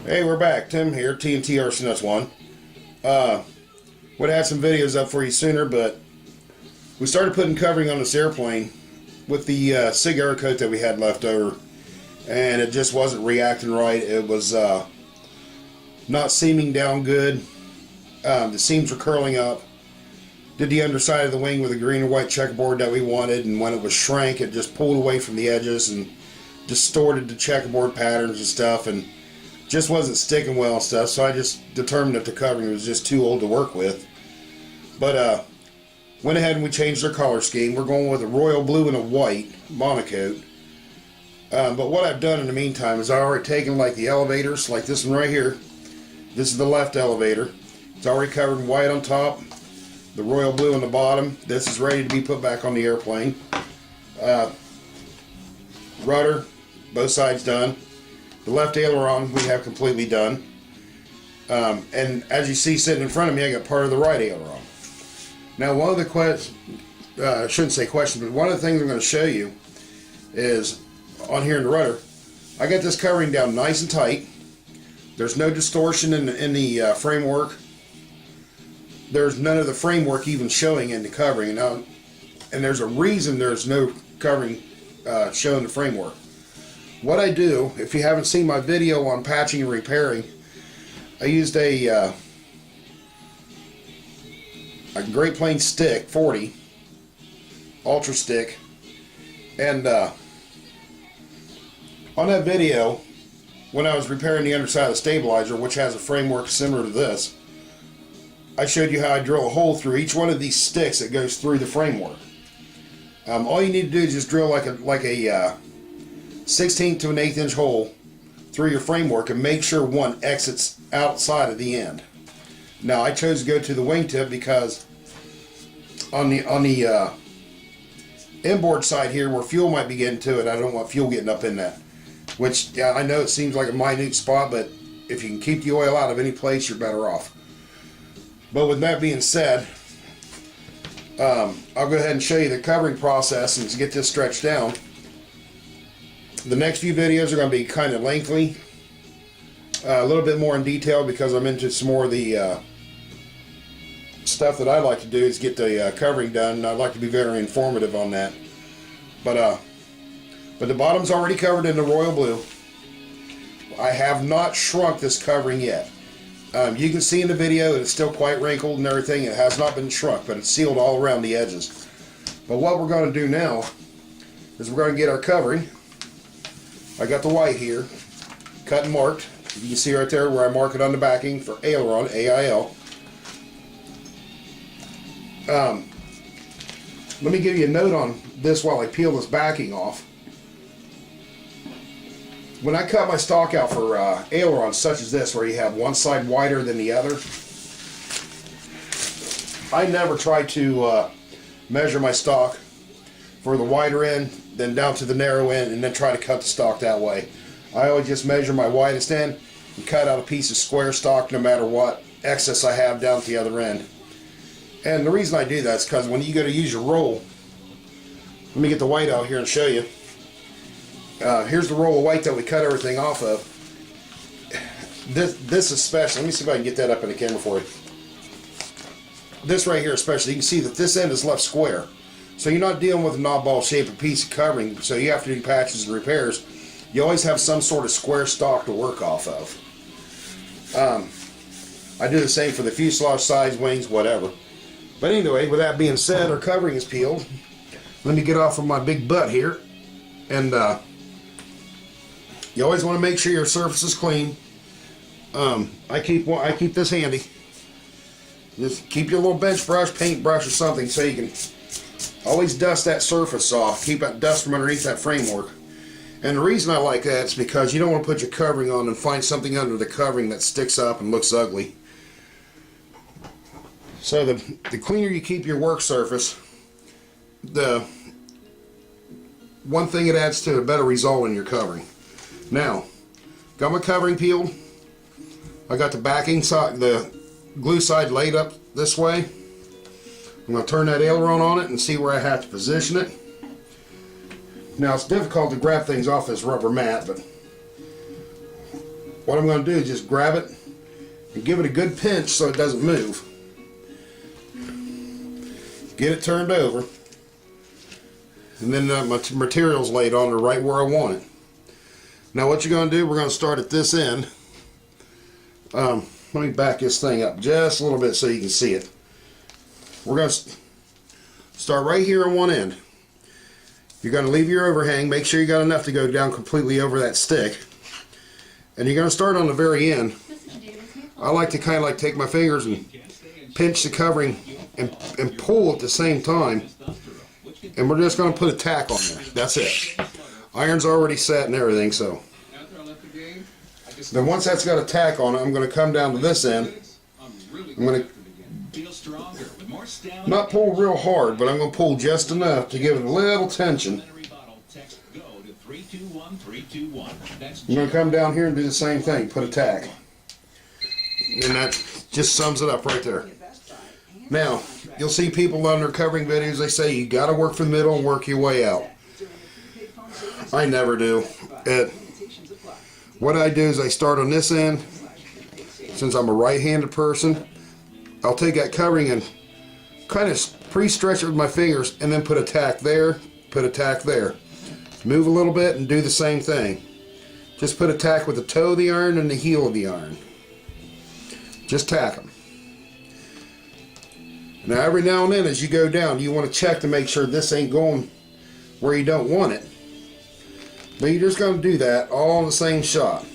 Hey, we're back. Tim here, TNT RCNS 1. Would have had some videos up for you sooner, but we started putting covering on this airplane with the SIG air coat that we had left over, and it just wasn't reacting right. It was not seaming down good. The seams were curling up. Did the underside of the wing with a green and white checkerboard that we wanted, and when it was shrank, it just pulled away from the edges and distorted the checkerboard patterns and stuff, and just wasn't sticking well and stuff. So I just determined that the covering was just too old to work with. But went ahead and we changed our color scheme. We're going with a royal blue and a white monocoat. But what I've done in the meantime is I've already taken like the elevators, like this one right here. This is the left elevator. It's already covered in white on top, the royal blue on the bottom. This is ready to be put back on the airplane. Rudder, both sides done. The left aileron we have completely done. And as you see sitting in front of me, I got part of the right aileron. Now, one of the questions, I shouldn't say questions, but one of the things I'm going to show you is on here in the rudder, I got this covering down nice and tight. There's no distortion in the framework. There's none of the framework even showing in the covering. Now, and there's a reason there's no covering showing the framework. What I do, if you haven't seen my video on patching and repairing, I used a Great Plains stick 40 ultra stick, and on that video when I was repairing the underside of the stabilizer, which has a framework similar to this, I showed you how I drill a hole through each one of these sticks that goes through the framework. All you need to do is just drill like a 16th to an 1/8 inch hole through your framework and make sure one exits outside of the end. Now, I chose to go to the wingtip because on the inboard side here where fuel might be getting to it, I don't want fuel getting up in that. Which, yeah, I know it seems like a minute spot, but if you can keep the oil out of any place, you're better off. But with that being said, I'll go ahead and show you the covering process and to get this stretched down. The next few videos are going to be kind of lengthy, a little bit more in detail because I'm into some more of the stuff that I like to do is get the covering done, and I'd like to be very informative on that. But the bottom's already covered in the royal blue. I have not shrunk this covering yet. You can see in the video that it's still quite wrinkled and everything. It has not been shrunk, but it's sealed all around the edges. But what we're going to do now is we're going to get our covering. I got the white here, cut and marked. You can see right there where I mark it on the backing for aileron, AIL. Let me give you a note on this while I peel this backing off. When I cut my stock out for ailerons such as this, where you have one side wider than the other, I never try to measure my stock for the wider end, then down to the narrow end, and then try to cut the stock that way. I always just measure my widest end and cut out a piece of square stock no matter what excess I have down at the other end. And the reason I do that is because when you go to use your roll, let me get the white out here and show you. Here's the roll of white that we cut everything off of. This especially, let me see if I can get that up in the camera for you. This right here especially, you can see that this end is left square. So you're not dealing with a knobball shaped piece of covering, so you have to do patches and repairs. You always have some sort of square stock to work off of. I do the same for the fuselage sides, wings, whatever. But anyway, with that being said, our covering is peeled. Let me get off of my big butt here. And you always want to make sure your surface is clean. I keep this handy. Just keep your little bench brush, paintbrush, or something so you can always dust that surface off. Keep that dust from underneath that framework. And the reason I like that is because you don't want to put your covering on and find something under the covering that sticks up and looks ugly. So the cleaner you keep your work surface, the one thing it adds to a better result in your covering. Now, got my covering peeled. I got the backing side, the glue side laid up this way. I'm going to turn that aileron on it and see where I have to position it. Now, it's difficult to grab things off this rubber mat, but what I'm going to do is just grab it and give it a good pinch so it doesn't move. Get it turned over, and then my material's laid on there right where I want it. Now what you're going to do, we're going to start at this end. Let me back this thing up just a little bit so you can see it. We're going to start right here on one end. You're going to leave your overhang. Make sure you got enough to go down completely over that stick. And you're going to start on the very end. I like to kind of like take my fingers and pinch the covering and pull at the same time. And we're just going to put a tack on there. That's it. Iron's already set and everything, so. Then once that's got a tack on it, I'm going to come down to this end. I'm going to not pull real hard, but I'm going to pull just enough to give it a little tension. I'm going to come down here and do the same thing, put a tack. And that just sums it up right there. Now, you'll see people on their covering videos, they say you got to work from the middle and work your way out. I never do. What I do is I start on this end. Since I'm a right-handed person, I'll take that covering and kind of pre-stretch it with my fingers and then put a tack there, put a tack there. Move a little bit and do the same thing. Just put a tack with the toe of the iron and the heel of the iron. Just tack them. Now every now and then as you go down, you want to check to make sure this ain't going where you don't want it. But you're just going to do that all in the same shot.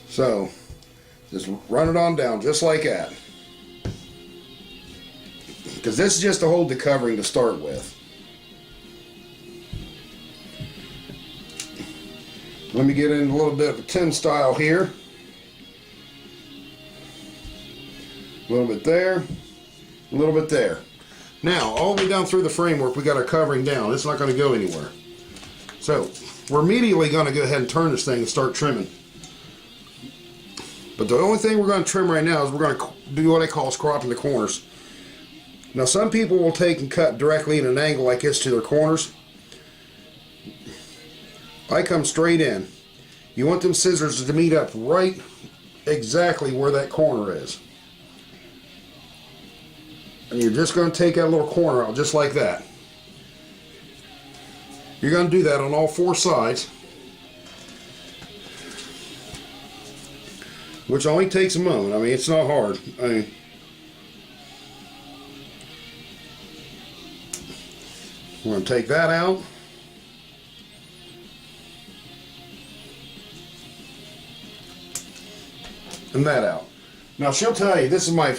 So, just run it on down just like that. Because this is just to hold the covering to start with. Let me get in a little bit of a tin style here. A little bit there, a little bit there. Now, all the way down through the framework, we got our covering down. It's not going to go anywhere. So, we're immediately going to go ahead and turn this thing and start trimming. But the only thing we're going to trim right now is we're going to do what I call cropping the corners. Now, some people will take and cut directly in an angle like this to their corners. I come straight in. You want them scissors to meet up right exactly where that corner is. And you're just going to take that little corner out just like that. You're going to do that on all four sides, which only takes a moment. I mean, it's not hard. I mean, we're going to take that out. And that out. Now she'll tell you, this is my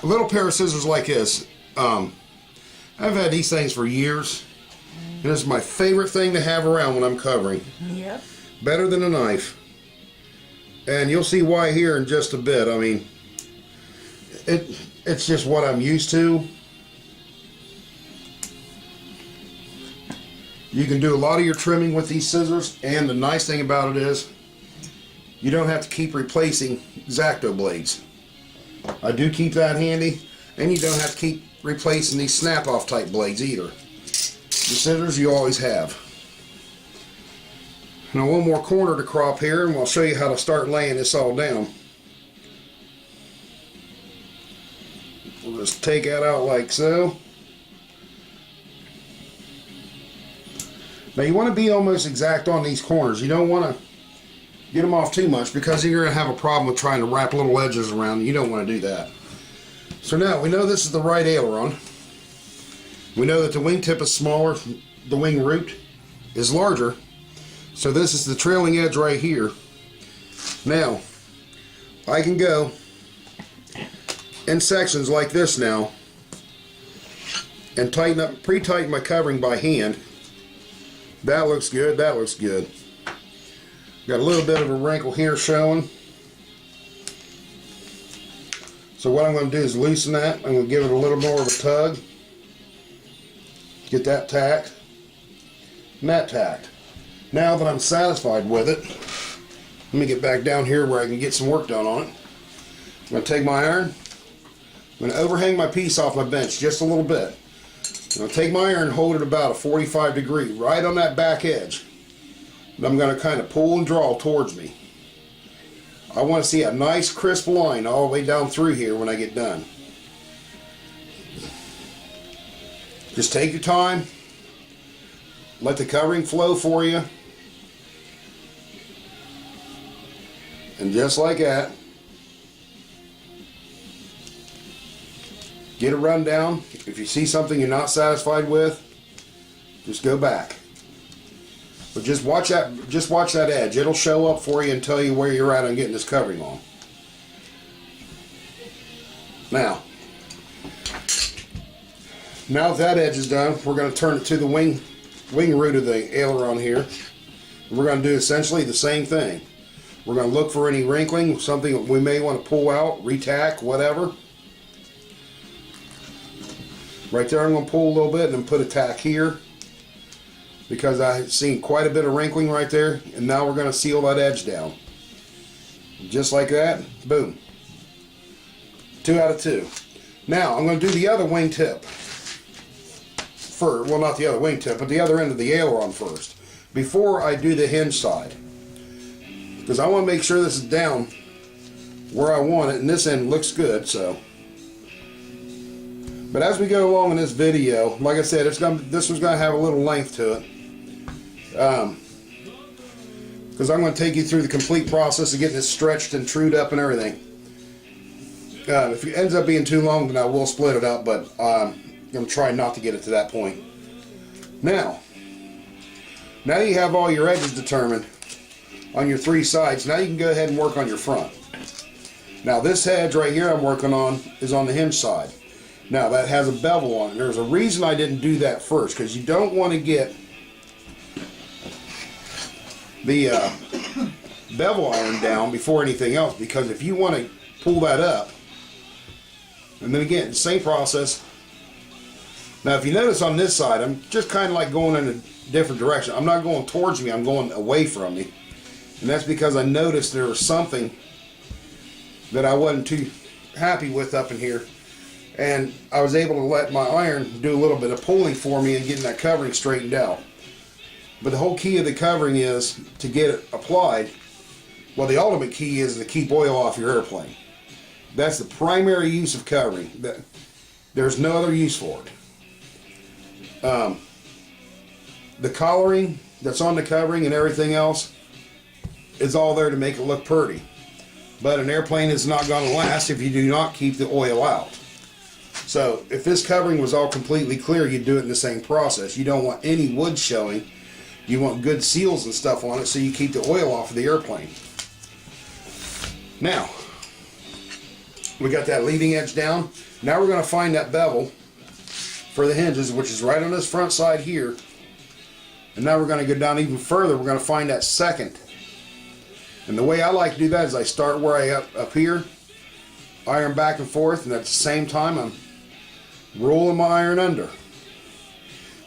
little pair of scissors like this. I've had these things for years, and it's my favorite thing to have around when I'm covering. Yep. Better than a knife. And you'll see why here in just a bit. I mean, it's just what I'm used to. You can do a lot of your trimming with these scissors, and the nice thing about it is you don't have to keep replacing X-Acto blades. I do keep that handy, and you don't have to keep replacing these snap-off type blades either. The scissors you always have. Now one more corner to crop here, and I'll show you how to start laying this all down. We'll just take that out like so. Now you want to be almost exact on these corners. You don't want to get them off too much because you're going to have a problem with trying to wrap little edges around. You don't want to do that. So now we know this is the right aileron. We know that the wingtip is smaller, the wing root is larger. So this is the trailing edge right here. Now, I can go in sections like this now and tighten up, pre-tighten my covering by hand. That looks good, that looks good. Got a little bit of a wrinkle here showing. So what I'm going to do is loosen that. I'm going to give it a little more of a tug. Get that tacked. And that tacked. Now that I'm satisfied with it, let me get back down here where I can get some work done on it. I'm going to take my iron. I'm going to overhang my piece off my bench just a little bit. I'm going to take my iron and hold it about a 45 degree right on that back edge. I'm going to kind of pull and draw towards me. I want to see a nice crisp line all the way down through here when I get done. Just take your time. Let the covering flow for you. And just like that, get a rundown. If you see something you're not satisfied with, just go back. But just watch that edge. It'll show up for you and tell you where you're at on getting this covering on. Now that edge is done, we're going to turn it to the wing root of the aileron here. We're going to do essentially the same thing. We're going to look for any wrinkling, something that we may want to pull out, retack, whatever. Right there I'm going to pull a little bit and then put a tack here, because I've seen quite a bit of wrinkling right there. And now we're going to seal that edge down. Just like that, boom. 2 out of 2. Now I'm going to do the other wing tip. Well, not the other wing tip, but the other end of the aileron first, before I do the hinge side, because I want to make sure this is down where I want it, and this end looks good. So, but as we go along in this video, like I said, this one's going to have a little length to it, because I'm going to take you through the complete process of getting it stretched and trued up and everything. If it ends up being too long, then I will split it up, but I'm going to try not to get it to that point. Now that you have all your edges determined on your 3 sides, now you can go ahead and work on your front. Now this edge right here I'm working on is on the hinge side. Now that has a bevel on it. There's a reason I didn't do that first, because you don't want to get the bevel iron down before anything else, because if you want to pull that up, and then again, same process. Now if you notice on this side, I'm just kind of like going in a different direction. I'm not going towards me, I'm going away from me. And that's because I noticed there was something that I wasn't too happy with up in here. And I was able to let my iron do a little bit of pulling for me and getting that covering straightened out. But the whole key of the covering is to get it applied. Well, the ultimate key is to keep oil off your airplane. That's the primary use of covering. There's no other use for it. The collaring that's on the covering and everything else is all there to make it look pretty. But an airplane is not going to last if you do not keep the oil out. So if this covering was all completely clear, you'd do it in the same process. You don't want any wood showing. You want good seals and stuff on it, so you keep the oil off of the airplane. Now, we got that leading edge down. Now we're going to find that bevel for the hinges, which is right on this front side here. And now we're going to go down even further. We're going to find that second. And the way I like to do that is I start where I up here, iron back and forth, and at the same time I'm rolling my iron under.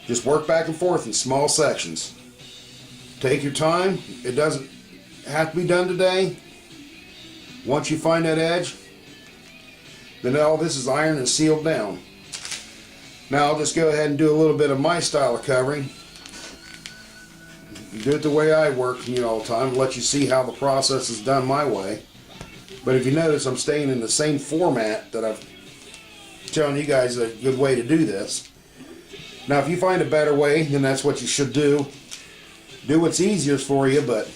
Just work back and forth in small sections. Take your time. It doesn't have to be done today. Once you find that edge, then all this is ironed and sealed down. Now I'll just go ahead and do a little bit of my style of covering. Do it the way I work, all the time. Let you see how the process is done my way. But if you notice, I'm staying in the same format that I've shown you guys a good way to do this. Now if you find a better way, then that's what you should do. Do what's easiest for you, but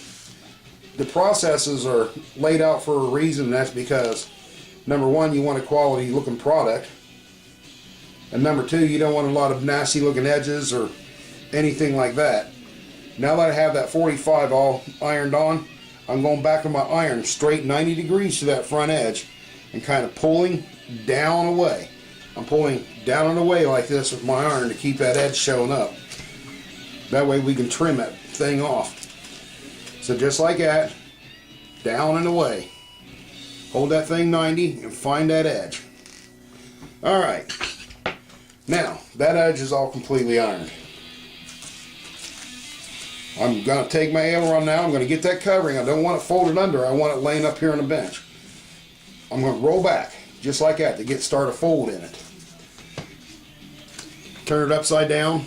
the processes are laid out for a reason, and that's because number one, you want a quality looking product, and number two, you don't want a lot of nasty looking edges or anything like that. Now that I have that 45 all ironed on, I'm going back with my iron straight 90 degrees to that front edge and kind of pulling down away. I'm pulling down and away like this with my iron to keep that edge showing up. That way we can trim that thing off. So just like that, down and away. Hold that thing 90 and find that edge. Alright, now that edge is all completely ironed. I'm going to take my aileron now, I'm going to get that covering. I don't want it folded under, I want it laying up here on the bench. I'm going to roll back, just like that, to start a fold in it. Turn it upside down,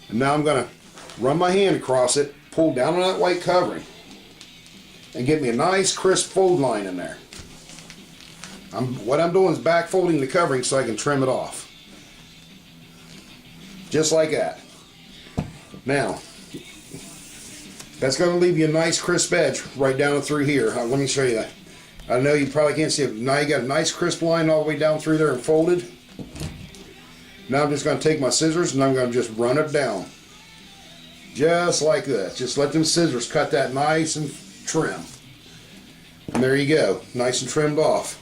and now I'm going to run my hand across it pull down on that white covering and get me a nice crisp fold line in there. What I'm doing is back folding the covering so I can trim it off. Just like that. Now, that's going to leave you a nice crisp edge right down through here. Let me show you that. I know you probably can't see it. Now you got a nice crisp line all the way down through there and folded. Now I'm just going to take my scissors and I'm going to just run it down. Just like this. Just let them scissors cut that nice and trim. And there you go. Nice and trimmed off.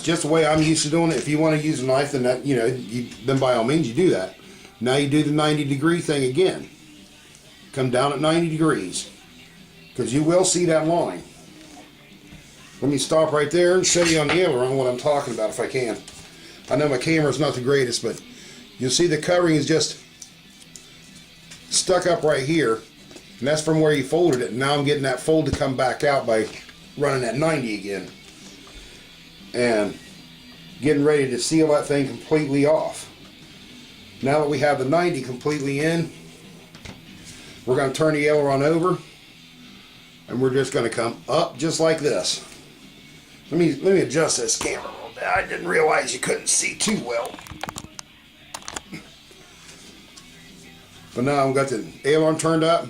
Just the way I'm used to doing it. If you want to use a knife, then that, then by all means you do that. Now you do the 90-degree thing again. Come down at 90 degrees, because you will see that line. Let me stop right there and show you on the aileron what I'm talking about if I can. I know my camera's not the greatest, but you'll see the covering is just stuck up right here, and that's from where you folded it. And now I'm getting that fold to come back out by running at 90 again. And getting ready to seal that thing completely off. Now that we have the 90 completely in, we're going to turn the aileron over and we're just going to come up just like this. Let me adjust this camera a little bit. I didn't realize you couldn't see too well. But now I've got the aileron turned up.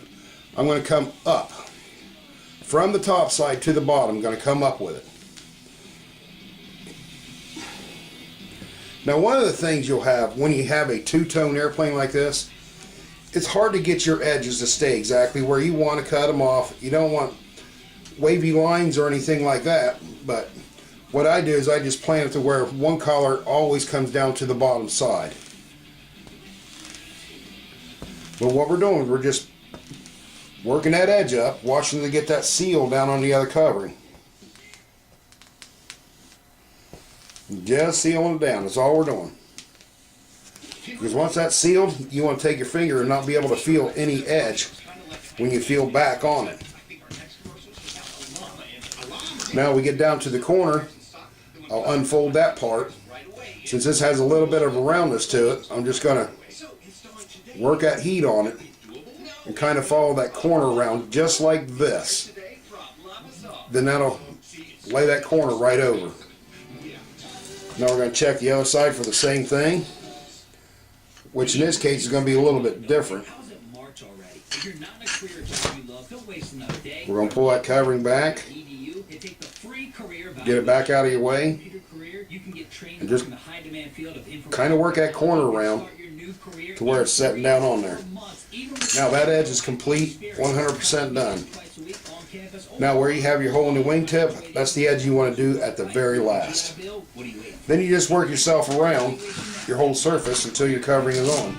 I'm going to come up from the top side to the bottom. I'm going to come up with it. Now, one of the things you'll have when you have a two-tone airplane like this, it's hard to get your edges to stay exactly where you want to cut them off. You don't want wavy lines or anything like that, but what I do is I just plan it to where one collar always comes down to the bottom side. But what we're doing is we're just working that edge up, watching to get that seal down on the other covering. Just sealing it down, that's all we're doing. Because once that's sealed, you want to take your finger and not be able to feel any edge when you feel back on it. Now we get down to the corner, I'll unfold that part. Since this has a little bit of a roundness to it, I'm just going to work that heat on it and kind of follow that corner around just like this. Then that'll lay that corner right over. Now we're going to check the other side for the same thing, which in this case is going to be a little bit different. We're going to pull that covering back, get it back out of your way, and just kind of work that corner around to where it's setting down on there. Now that edge is complete, 100% done. Now where you have your hole in the wingtip, that's the edge you want to do at the very last. Then you just work yourself around your whole surface until your covering is on.